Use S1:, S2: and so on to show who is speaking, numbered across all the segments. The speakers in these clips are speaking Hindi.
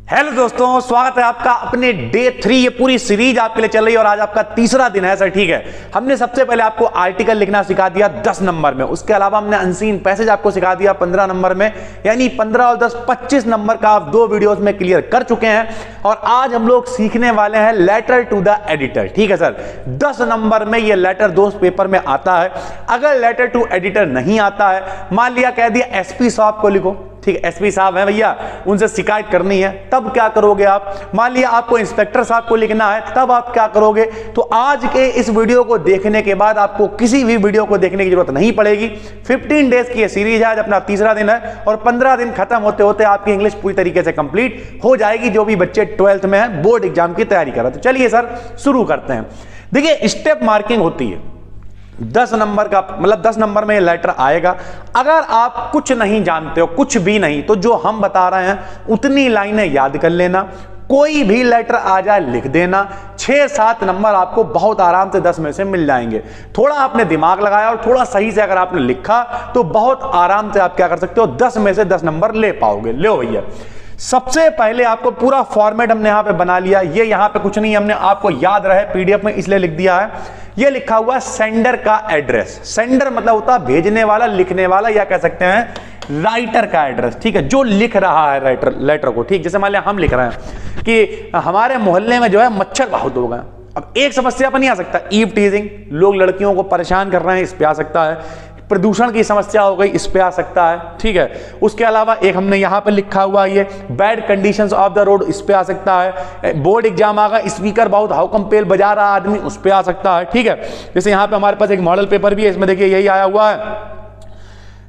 S1: हेलो दोस्तों, स्वागत है आपका अपने डे 3। ये पूरी सीरीज आपके लिए चल रही है और आज आपका तीसरा दिन है सर। ठीक है, हमने सबसे पहले आपको आर्टिकल लिखना सिखा दिया 10 नंबर में। उसके अलावा हमने अनसीन पैसेज आपको सिखा दिया 15 नंबर में, यानी 15 और 10 25 नंबर का आप 2 वीडियोस में क्लियर कर चुके हैं। और आज हम लोग सीखने वाले हैं लेटर टू द एडिटर। ठीक है सर, 10 नंबर में ये लेटर दोस्त पेपर में आता है। अगर लेटर टू एडिटर नहीं आता है, मान लिया कह दिया एसपी साहब को लिखो, ठीक है, एसपी साहब हैं भैया, उनसे शिकायत करनी है, तब क्या करोगे आप? मान लिया आपको इंस्पेक्टर साहब को लिखना है, तब आप क्या करोगे? तो आज के इस वीडियो को देखने के बाद आपको किसी भी वीडियो को देखने की जरूरत नहीं पड़ेगी। 15 डेज की ये सीरीज है, आज अपना तीसरा दिन है और 15 दिन खत्म होते होते आपकी इंग्लिश पूरी तरीके से कंप्लीट हो जाएगी। जो भी बच्चे 12th में है, बोर्ड एग्जाम की तैयारी कर रहे हैं, तो चलिए सर शुरू करते हैं। देखिए, स्टेप मार्किंग होती है 10 नंबर का, मतलब 10 नंबर में ये लेटर आएगा। अगर आप कुछ नहीं जानते हो, कुछ भी नहीं, तो जो हम बता रहे हैं उतनी लाइनें याद कर लेना। कोई भी लेटर आ जाए लिख देना। 6-7 नंबर आपको बहुत आराम से 10 में से मिल जाएंगे। थोड़ा आपने दिमाग लगाया और थोड़ा सही से अगर आपने लिखा तो बहुत आराम से आप क्या कर सकते हो, 10 में से 10 नंबर ले पाओगे। लो भैया, सबसे पहले आपको पूरा फॉर्मेट हमने यहां पे बना लिया। ये यहां पे कुछ नहीं, हमने आपको याद रहे पीडीएफ में इसलिए लिख दिया है। ये लिखा हुआ सेंडर का एड्रेस। सेंडर मतलब होता है भेजने वाला, लिखने वाला, या कह सकते हैं राइटर का एड्रेस। ठीक है, जो लिख रहा है राइटर लेटर को। ठीक, जैसे मान लिया हम लिख रहे हैं कि हमारे मोहल्ले में जो है मच्छर बहुत हो गए। अब एक समस्या पर नहीं आ सकता, ईव टीजिंग, लोग लड़कियों को परेशान कर रहे हैं, इस पे आ सकता है। प्रदूषण की समस्या हो गई, इस पे आ सकता है। ठीक है, उसके अलावा एक हमने यहां पे लिखा हुआ ये bad conditions of the road, इस पे आ सकता है। बोर्ड एग्जाम आ गया, स्पीकर बहुत हाउ कंपेल बजा रहा आदमी, उस पे आ सकता है। ठीक है, जैसे यहां पे हमारे पास एक मॉडल पेपर भी है, इसमें देखिए यही आया हुआ है।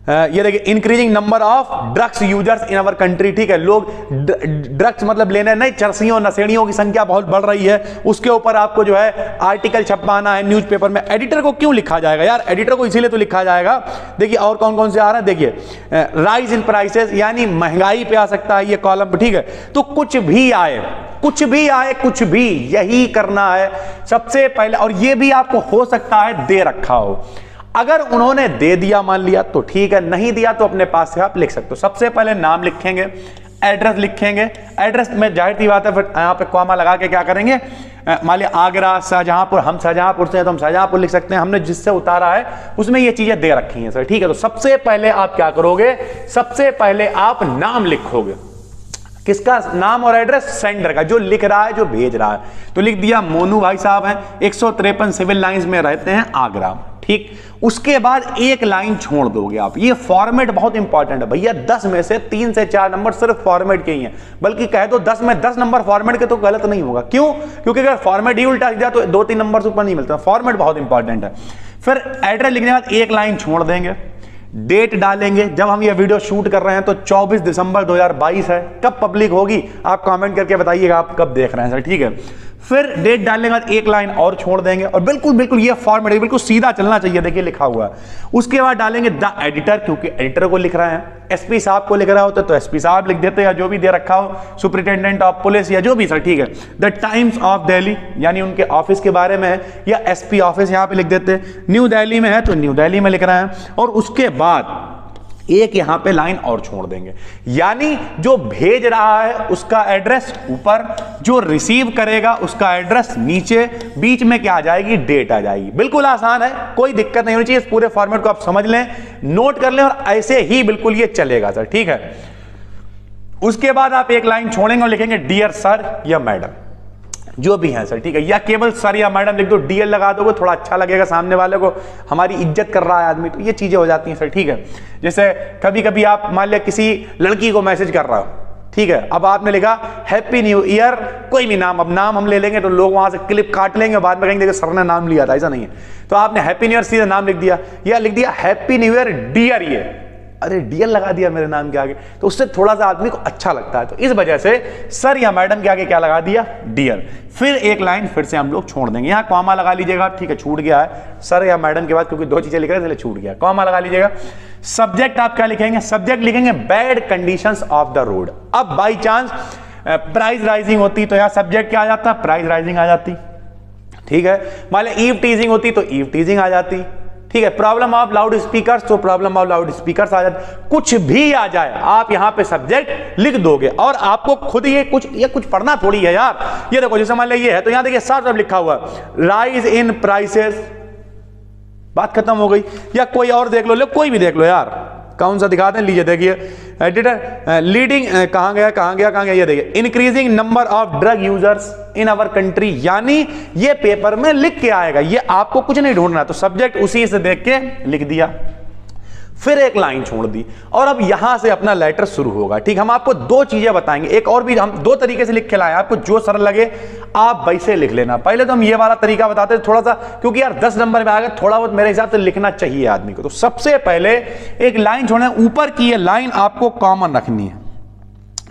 S1: ये देखिए, increasing number of drugs users in our country. ठीक है, लोग ड्रग्स मतलब लेने नहीं, चरसियों नशेड़ियों की संख्या बहुत बढ़ रही है। उसके ऊपर आपको जो है आर्टिकल छपवाना है न्यूज़पेपर में। एडिटर को क्यों लिखा जाएगा यार? एडिटर को इसीलिए तो लिखा जाएगा। देखिए और कौन कौन से आ रहे हैं, देखिए राइज इन प्राइसेस, यानी महंगाई पे आ सकता है ये कॉलम पे। ठीक है, तो कुछ भी आए, कुछ भी आए, कुछ भी, यही करना है सबसे पहले। और ये भी आपको हो सकता है दे रखा हो। अगर उन्होंने दे दिया मान लिया तो ठीक है, नहीं दिया तो अपने पास से आप लिख सकते हो। सबसे पहले नाम लिखेंगे, एड्रेस लिखेंगे। एड्रेस में जाहिर सी बात है, फिर यहाँ पे कॉमा लगा के क्या करेंगे, मान लिया आगरा, शाहजहांपुर, हम शाहजहांपुर से हैं तो हम शाहजहांपुर लिख सकते हैं। हमने जिससे उतारा है उसमें ये चीजें दे रखी हैं सर। ठीक है, तो सबसे पहले आप क्या करोगे, सबसे पहले आप नाम लिखोगे। किसका नाम और एड्रेस? सेंडर का, जो लिख रहा है, जो भेज रहा है। तो लिख दिया मोनू भाई साहब हैं, 153 सिविल लाइंस में रहते हैं, आगरा। ठीक, उसके बाद एक लाइन छोड़ दोगे आप। ये फॉर्मेट बहुत इंपॉर्टेंट है भैया। 10 में से 3 से 4 नंबर सिर्फ फॉर्मेट के ही हैं, बल्कि कह दो 10 में 10 नंबर फॉर्मेट के, तो गलत नहीं होगा। क्यों? क्योंकि अगर फॉर्मेट ही उल्टा दिया तो 2-3 नंबर से ऊपर नहीं मिलता। फॉर्मेट बहुत इंपॉर्टेंट है। फिर एड्रेस लिखने के बाद एक लाइन छोड़ देंगे, डेट डालेंगे। जब हम ये वीडियो शूट कर रहे हैं तो 24 दिसंबर 2022 है। कब पब्लिक होगी आप कमेंट करके बताइएगा आप कब देख रहे हैं सर। ठीक है, फिर डेट डालने के बाद एक लाइन और छोड़ देंगे और बिल्कुल बिल्कुल ये फॉर्मेट बिल्कुल सीधा चलना चाहिए। देखिए लिखा हुआ है। उसके बाद डालेंगे द एडिटर, क्योंकि एडिटर को लिख रहे हैं। एसपी साहब को लिख रहा होता तो एसपी साहब लिख देते, या जो भी दे रखा हो, सुपरिटेंडेंट ऑफ पुलिस या जो भी सर। ठीक है, द टाइम्स ऑफ दिल्ली, यानी उनके ऑफिस के बारे में है, या एसपी ऑफिस यहां पे लिख देते। न्यू दिल्ली में है तो न्यू दिल्ली में लिख रहे हैं। और उसके बाद एक यहां पे लाइन और छोड़ देंगे, यानी जो भेज रहा है उसका एड्रेस ऊपर, जो रिसीव करेगा उसका एड्रेस नीचे, बीच में क्या आ जाएगी, डेट आ जाएगी। बिल्कुल आसान है, कोई दिक्कत नहीं होनी चाहिए। इस पूरे फॉर्मेट को आप समझ लें, नोट कर लें और ऐसे ही बिल्कुल ये चलेगा सर। ठीक है, उसके बाद आप एक लाइन छोड़ेंगे और लिखेंगे डियर सर या मैडम, जो भी है सर। ठीक है, या केवल सर या मैडम लिख दो, डीएल लगा दोगे थोड़ा अच्छा लगेगा, सामने वाले को हमारी इज्जत कर रहा है आदमी, तो ये चीजें हो जाती हैं सर। ठीक है, जैसे कभी कभी आप मान लिया किसी लड़की को मैसेज कर रहा हो, ठीक है, अब आपने लिखा हैप्पी न्यू ईयर, कोई भी नाम, अब नाम हम ले लेंगे तो लोग वहां से क्लिप काट लेंगे, बाद में कहेंगे सर ने नाम लिया था, ऐसा नहीं है। तो आपने हैप्पी न्यू ईयर सीधा नाम लिख दिया, या लिख दिया हैप्पी न्यू ईयर डियर ये, अरे डियर लगा दिया मेरे नाम के आगे, तो उससे थोड़ा सा आदमी को अच्छा लगता है। तो इस वजह से सर या मैडम के आगे क्या लगा दिया, डियर। फिर एक लाइन फिर से हम लोग छोड़ देंगे, यहां कॉमा लगा लीजिएगा। ठीक है, छूट गया है सर या मैडम के बाद, क्योंकि 2 चीजें लिख रहे थे इसलिए छूट गया, कॉमा लगा लीजिएगा। सब्जेक्ट आप क्या लिखेंगे, सब्जेक्ट लिखेंगे bad conditions of the road. अब बाई चांस प्राइस राइजिंग होती तो यहां सब्जेक्ट क्या आ जाता, प्राइस राइजिंग आ जाती। ठीक है, मान लीजिए ईव टीजिंग होती तो ईव टीजिंग आ जाती। ठीक है, प्रॉब्लम ऑफ लाउड स्पीकर, तो प्रॉब्लम ऑफ लाउड स्पीकर आ जाए, कुछ भी आ जाए आप यहां पे सब्जेक्ट लिख दोगे और आपको खुद ये कुछ पढ़ना थोड़ी है यार। ये देखो जैसे मान लिया ये है तो यहां देखिए साफ साफ लिखा हुआ राइज इन प्राइसेस, बात खत्म हो गई। या कोई और देख लो, कोई भी देख लो यार, कौन सा दिखाते हैं, लीजिए देखिए एडिटर लीडिंग कहां गया, ये देखिए increasing number of drug users in our country, यानी ये पेपर में लिख के आएगा, ये आपको कुछ नहीं ढूंढना, तो सब्जेक्ट उसी से देख के लिख दिया, फिर एक लाइन छोड़ दी और अब यहां से अपना लेटर शुरू होगा। ठीक, हम आपको दो चीजें बताएंगे, एक और भी हम दो तरीके से लिख के लाए, आपको जो सरल लगे आप वैसे लिख लेना। पहले तो हम ये वाला तरीका बताते हैं थोड़ा सा, क्योंकि यार 10 नंबर में आ गया, थोड़ा बहुत मेरे हिसाब से लिखना चाहिए आदमी को। तो सबसे पहले एक लाइन छोड़ना, ऊपर की ये लाइन आपको कॉमन रखनी है,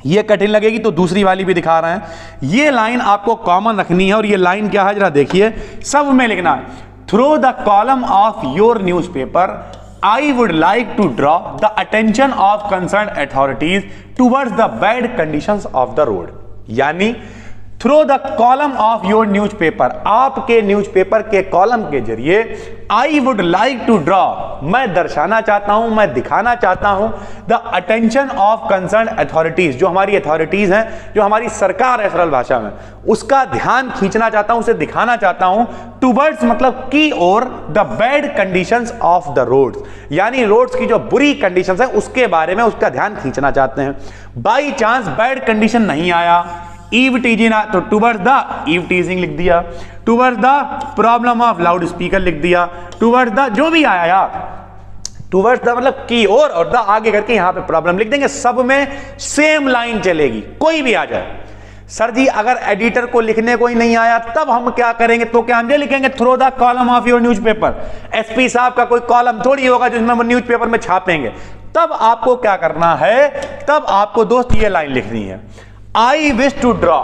S1: ये कठिन लगेगी तो दूसरी वाली भी दिखा रहे हैं, ये लाइन आपको कॉमन रखनी है। और ये लाइन क्या है जरा देखिए, सब में लिखना है, through the column of your newspaper I would like to draw the attention of concerned authorities towards the bad conditions of the road। यानी through the column of your newspaper, आपके न्यूज़पेपर के कॉलम के जरिए I would like to draw, मैं दर्शाना चाहता हूं, मैं दिखाना चाहता हूं the attention of concern authorities, जो हमारी अथॉरिटीज हैं, जो हमारी सरकार है सरल भाषा में, उसका ध्यान खींचना चाहता हूं, उसे दिखाना चाहता हूं, टूवर्ड्स मतलब की ओर the bad conditions of the roads, यानी रोड्स की जो बुरी कंडीशंस है उसके बारे में उसका ध्यान खींचना चाहते हैं। बाई चांस बैड कंडीशन नहीं आया, ईव टीजिंग, तो टूवर्ड्स द ईव टीजिंग लिख दिया, towards the problem of loud speaker लिख दिया, टूवर्ड्स द जो भी आया यार, टूवर्ड्स द मतलब की और द आगे करके यहां पे प्रॉब्लम लिख देंगे, सब में सेम लाइन चलेगी, कोई भी आ जाए। सर जी अगर एडिटर को लिखने को ही नहीं आया तब हम क्या करेंगे, तो क्या हम ये लिखेंगे through the column of your newspaper, SP साहब का कोई कॉलम थोड़ी होगा जिसमें वो न्यूज़पेपर में छापेंगे। तब आपको क्या करना है, तब आपको दोस्त ये लाइन लिखनी है, आई विश टू ड्रॉ,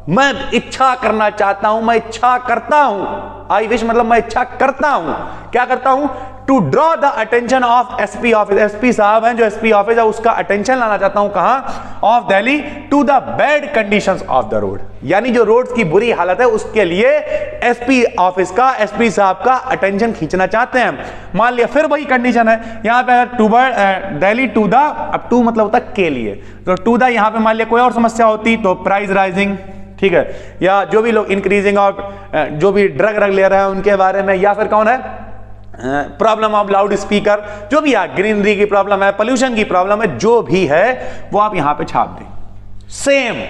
S1: मैं इच्छा करना चाहता हूं, मैं इच्छा करता हूं, आई विश मतलब मैं इच्छा करता हूं, क्या करता हूं, to draw the attention of SP office, SP साहब हैं जो एसपी ऑफिस है उसका अटेंशन लाना चाहता हूं, कहां, of Delhi, to the bad conditions of the road, यानी जो रोड्स की बुरी हालत है उसके लिए एसपी ऑफिस का, एसपी साहब का अटेंशन खींचना चाहते हैं। मान लिया फिर वही कंडीशन है यहां पे, टू दिल्ली टू द, अब टू मतलब होता के लिए, तो टू द यहां पे मान लिया कोई और समस्या होती तो प्राइस राइजिंग, ठीक है, या जो भी लोग इंक्रीजिंग ऑफ जो भी ड्रग ले रहे हैं उनके बारे में, या फिर कौन है प्रॉब्लम ऑफ लाउड स्पीकर, जो भी है, ग्रीनरी की प्रॉब्लम है, पोल्यूशन की प्रॉब्लम है, जो भी है वो आप यहां पे छाप दें सेम।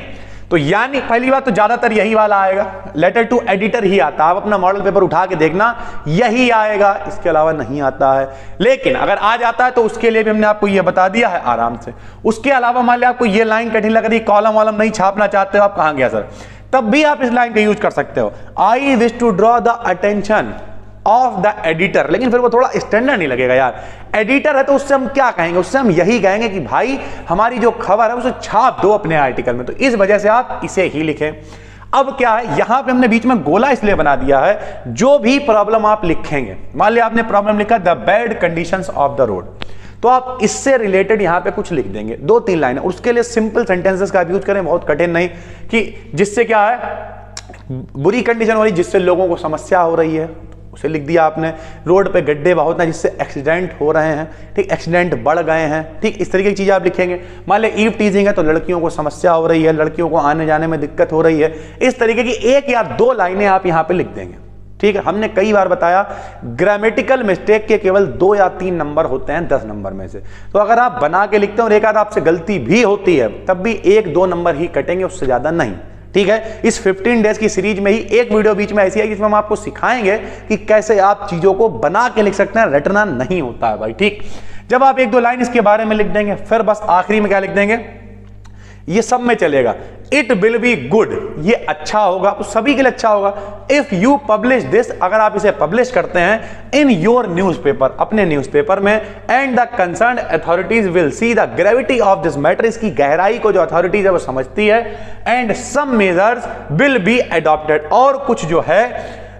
S1: तो यानी पहली बात तो ज्यादातर यही वाला आएगा, लेटर टू एडिटर ही आता है, आप अपना मॉडल पेपर उठा के देखना यही आएगा, इसके अलावा नहीं आता है। लेकिन अगर आ जाता है तो उसके लिए भी हमने आपको ये बता दिया है आराम से। उसके अलावा मान लिया आपको ये लाइन कठिन लग रही, कॉलम वॉलम नहीं छापना चाहते हो आप, कहां गया सर, तब भी आप इस लाइन का यूज कर सकते हो, I wish to draw the attention of the editor, लेकिन फिर वो थोड़ा स्टैंडर्ड नहीं लगेगा यार, एडिटर है तो उससे हम क्या कहेंगे, उससे हम यही कहेंगे कि भाई हमारी जो खबर है उसे छाप दो अपने आर्टिकल में, तो इस वजह से आप इसे ही लिखें। अब क्या है, यहां पे हमने बीच में गोला इसलिए बना दिया है, जो भी प्रॉब्लम आप लिखेंगे, मान लिया आपने प्रॉब्लम लिखा the bad conditions of the road, तो आप इससे रिलेटेड यहां पे कुछ लिख देंगे, 2-3 लाइन, उसके लिए सिंपल सेंटेंसेस का यूज करें, बहुत कठिन नहीं, कि जिससे क्या है बुरी कंडीशन हो रही, जिससे लोगों को समस्या हो रही है, उसे लिख दिया आपने, रोड पे गड्ढे बहुत हैं जिससे एक्सीडेंट हो रहे हैं, ठीक, एक्सीडेंट बढ़ गए हैं, ठीक, इस तरीके की चीजें आप लिखेंगे। मान लिया ईव टीजिंग है तो लड़कियों को समस्या हो रही है, लड़कियों को आने जाने में दिक्कत हो रही है, इस तरीके की 1 या 2 लाइनें आप यहां पे लिख देंगे, ठीक है। हमने कई बार बताया ग्रामेटिकल मिस्टेक के केवल 2 या 3 नंबर होते हैं 10 नंबर में से, तो अगर आप बना के लिखते हो और एक आध आपसे गलती भी होती है तब भी 1-2 नंबर ही कटेंगे, उससे ज्यादा नहीं, ठीक है। इस 15 डेज की सीरीज में ही एक वीडियो बीच में ऐसी है जिसमें हम आपको सिखाएंगे कि कैसे आप चीजों को बना के लिख सकते हैं, रटना नहीं होता है भाई, ठीक। जब आप 1-2 लाइन इसके बारे में लिख देंगे, फिर बस आखिरी में क्या लिख देंगे, ये सब में चलेगा, इट विल बी गुड, ये अच्छा होगा, तो सभी के लिए अच्छा होगा, इफ यू पब्लिश दिस, अगर आप इसे पब्लिश करते हैं इन योर न्यूज़पेपर, अपने न्यूज़पेपर में, and the concerned authorities will see the gravity of this matter, इसकी गहराई को जो अथॉरिटीज है वो समझती है, and some measures will be adopted, और कुछ जो है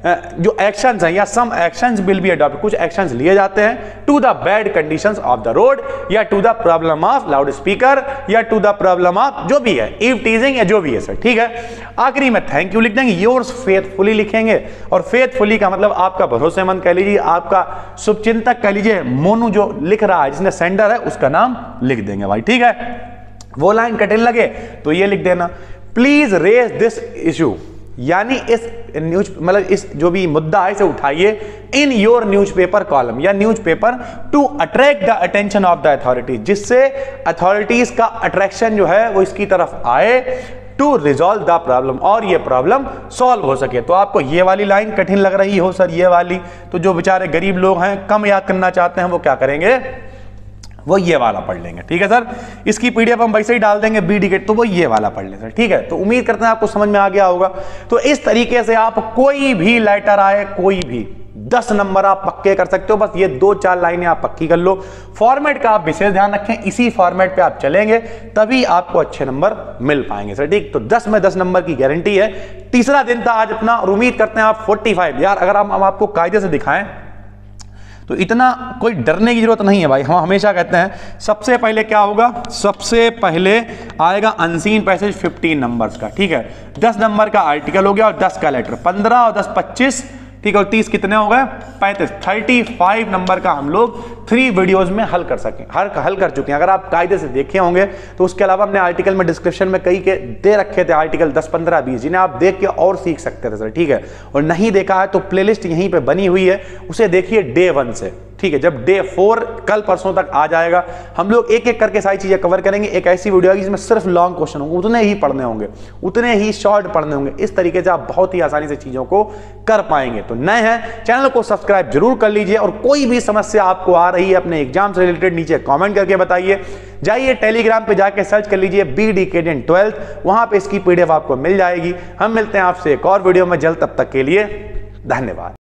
S1: जो एक्शंस हैं या some actions will be adopted, कुछ एक्शंस लिए जाते हैं to the bad conditions of the road या to the problem of loud speaker या टू द प्रॉब्लम ऑफ जो भी है ईव टीजिंग या जो भी है सर, ठीक है। आखिरी में थैंक यू लिख देंगे, योर्स फेथफुली लिखेंगे, और फेथफुली का मतलब आपका भरोसेमंद कह लीजिए, आपका शुभचिंतक कह लीजिए। मोनू जो लिख रहा है, जिसने सेंडर है, उसका नाम लिख देंगे भाई, ठीक है। वो लाइन कठिन लगे तो ये लिख देना, प्लीज रेज दिस इशू, यानी इस न्यूज मतलब इस जो भी मुद्दा है इसे उठाइए इन योर न्यूज़पेपर कॉलम या newspaper to attract the attention of the authorities, जिससे अथॉरिटीज का अट्रैक्शन जो है वो इसकी तरफ आए, टू रिजॉल्व द प्रॉब्लम, और ये प्रॉब्लम सॉल्व हो सके। तो आपको ये वाली लाइन कठिन लग रही हो सर, ये वाली, तो जो बेचारे गरीब लोग हैं, कम याद करना चाहते हैं, वो क्या करेंगे, वो ये वाला पढ़ लेंगे, ठीक है सर। इसकी पीडीएफ हम वैसे ही डाल देंगे BD तो वो ये वाला पढ़ लें सर, ठीक है। तो उम्मीद करते हैं आपको समझ में आ गया होगा। तो इस तरीके से आप कोई भी लेटर आए, कोई भी 10 नंबर आप पक्के कर सकते हो। बस ये 2-4 लाइनें आप पक्की कर लो। फॉर्मेट का आप विशेष ध्यान रखें, इसी फॉर्मेट पे आप चलेंगे तभी आपको अच्छे नंबर मिल पाएंगे सर, ठीक। तो 10 में 10 नंबर की गारंटी है। तीसरा दिन था आज अपना, और उम्मीद करते हैं आप 45 यार, अगर हम आपको कायदे से दिखाएं तो इतना कोई डरने की जरूरत नहीं है भाई। हम हमेशा कहते हैं सबसे पहले क्या होगा, सबसे पहले आएगा अनसीन पैसेज 15 नंबर्स का, ठीक है। 10 नंबर का आर्टिकल हो गया और 10 का लेटर, 15 और 10 25, ठीक है, और 30 कितने हो गए, 35। 35 नंबर का हम लोग 3 वीडियोस में हल कर सकें, हल कर चुके हैं। अगर आप कायदे से देखे होंगे तो उसके अलावा हमने आर्टिकल में डिस्क्रिप्शन में कई के दे रखे थे, आर्टिकल 10, 15, 20, जिन्हें आप देख के और सीख सकते थे सर, ठीक है। और नहीं देखा है तो प्लेलिस्ट यहीं पे बनी हुई है, उसे देखिए डे 1 से, ठीक है। जब डे 4 कल परसों तक आ जाएगा, हम लोग एक एक करके सारी चीजें कवर करेंगे। एक ऐसी वीडियो आएगी जिसमें सिर्फ लॉन्ग क्वेश्चन होंगे, उतने ही पढ़ने होंगे, उतने ही शॉर्ट पढ़ने होंगे। इस तरीके से आप बहुत ही आसानी से चीजों को कर पाएंगे। तो नए हैं, चैनल को सब्सक्राइब जरूर कर लीजिए, और कोई भी समस्या आपको आ रही है अपने एग्जाम से रिलेटेड, नीचे कमेंट करके बताइए। जाइए टेलीग्राम पे जाके सर्च कर लीजिए BD 12, वहां पे इसकी पीडीएफ आपको मिल जाएगी। हम मिलते हैं आपसे एक और वीडियो में जल्द, तब तक के लिए धन्यवाद।